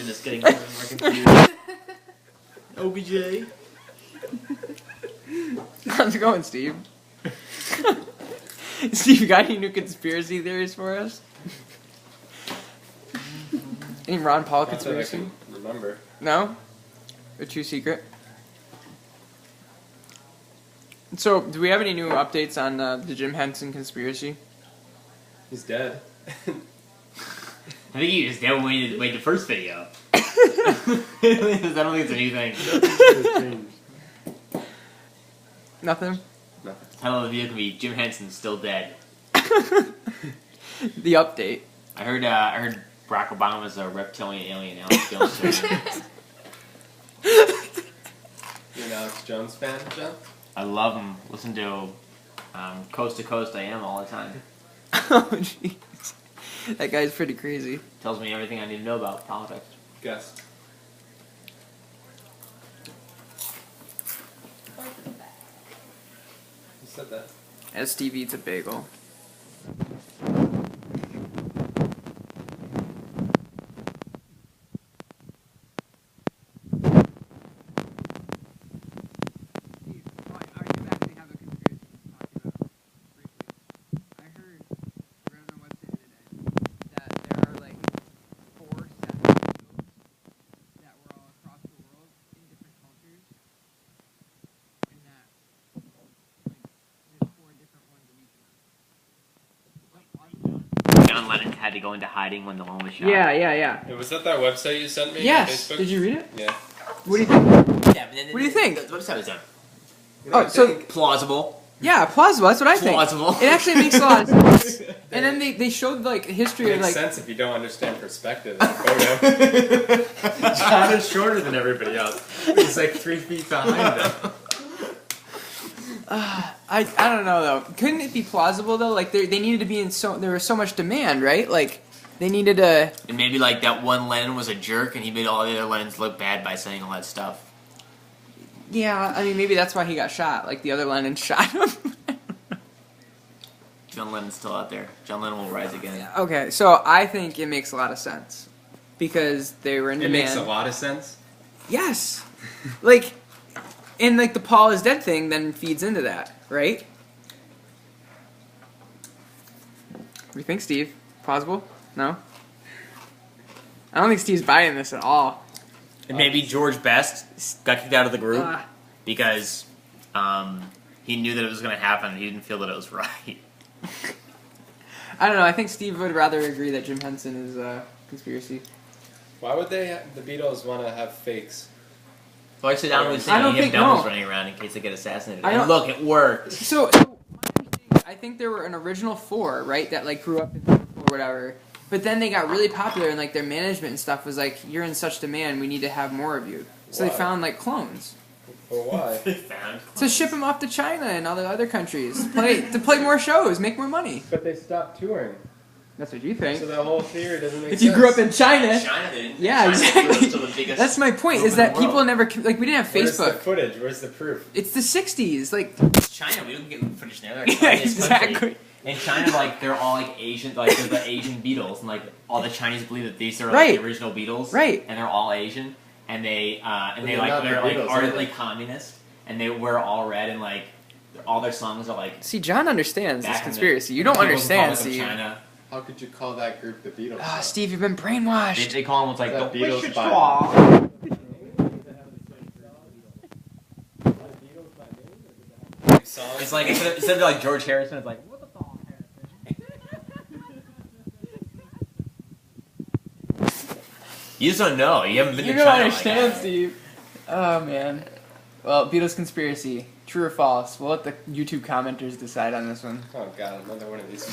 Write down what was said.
just getting more and more confused. OBJ. How's it going, Steve? Steve, you got any new conspiracy theories for us? Any Ron Paul Not that I conspiracy? can remember. No? A true secret? So, do we have any new updates on the Jim Henson conspiracy? He's dead. I think you just never made the first video. I don't think it's a new thing. Nothing? Nothing. The title of the video can be Jim Henson's still dead. The update. I heard Barack Obama's a reptilian alien Alex Jones. You're an Alex Jones fan, John? I love him. Listen to Coast to Coast I Am all the time. Oh, jeez. That guy's pretty crazy. Tells me everything I need to know about politics. Guess. Who said that? As Steve eats a bagel. John Lennon had to go into hiding when the one was shot. Yeah. Hey, was that website you sent me? Yes. On Facebook? Did you read it? Yeah. What do you think? Yeah, but then What do you think? The website was done. Oh, so Plausible. yeah, plausible. That's what I think. Plausible. It actually makes a lot of sense. And then they showed like history It of makes like. sense if you don't understand perspective in a photo. John is shorter than everybody else. He's like 3 feet behind them. I don't know though. Couldn't it be plausible though? Like they needed to be in there was so much demand, right? Like they needed to. And maybe like that one Lennon was a jerk and he made all the other Lennons look bad by saying all that stuff. Yeah, I mean maybe that's why he got shot. Like the other Lennon shot him. John Lennon's still out there. John Lennon will rise again. Okay, so I think it makes a lot of sense because they were in It demand. makes a lot of sense. Yes, like, and like the Paul is dead thing then feeds into that, right? What do you think, Steve? Plausible? No. I don't think Steve's buying this at all. And maybe George Best got kicked out of the group because he knew that it was going to happen and he didn't feel that it was right. I don't know. I think Steve would rather agree that Jim Henson is a conspiracy. Why would the Beatles want to have fakes? So I sit down with I don't saying think doubles no. running around in case they get assassinated. I don't- And look, it worked. So my understanding, I think there were an original 4, right, that like grew up in Liverpool or whatever. But then they got really popular and like their management and stuff was like, you're in such demand, we need to have more of you. So Why? they found like clones Or why? to ship them off to China and other countries, to play more shows, make more money. But they stopped touring. That's what you think. So the whole theory doesn't make If sense. you grew up in China, China didn't. yeah, China exactly. was still the biggest That's my point. group Is in the that people world. never like we didn't have Where's the Facebook. footage? Where's the proof? It's the '60s, like It's China. We don't get footage there. They're the yeah, tiniest exactly. country. In China, like they're all like Asian, like they're the Asian Beatles, and like all the Chinese believe that these are like Right. the original Beatles, Right. And they're all Asian, and they they're not the they're like Beatles, ardently are they? communist, and they wear all red, and like all their songs are like. See, John understands this back in the conspiracy. You don't People's understand, Republic of Steve. China. How could you call that group the Beatles? Ah, Steve, you've been brainwashed. They call them what's like That the Beatles Wicked Bible. Straw. It's like instead of like George Harrison, it's like what the fuck, Harrison. You just don't know. You haven't been You to don't China. understand, like that. Steve. Oh man. Well, Beatles conspiracy, true or false? We'll let the YouTube commenters decide on this one. Oh god, another one of these.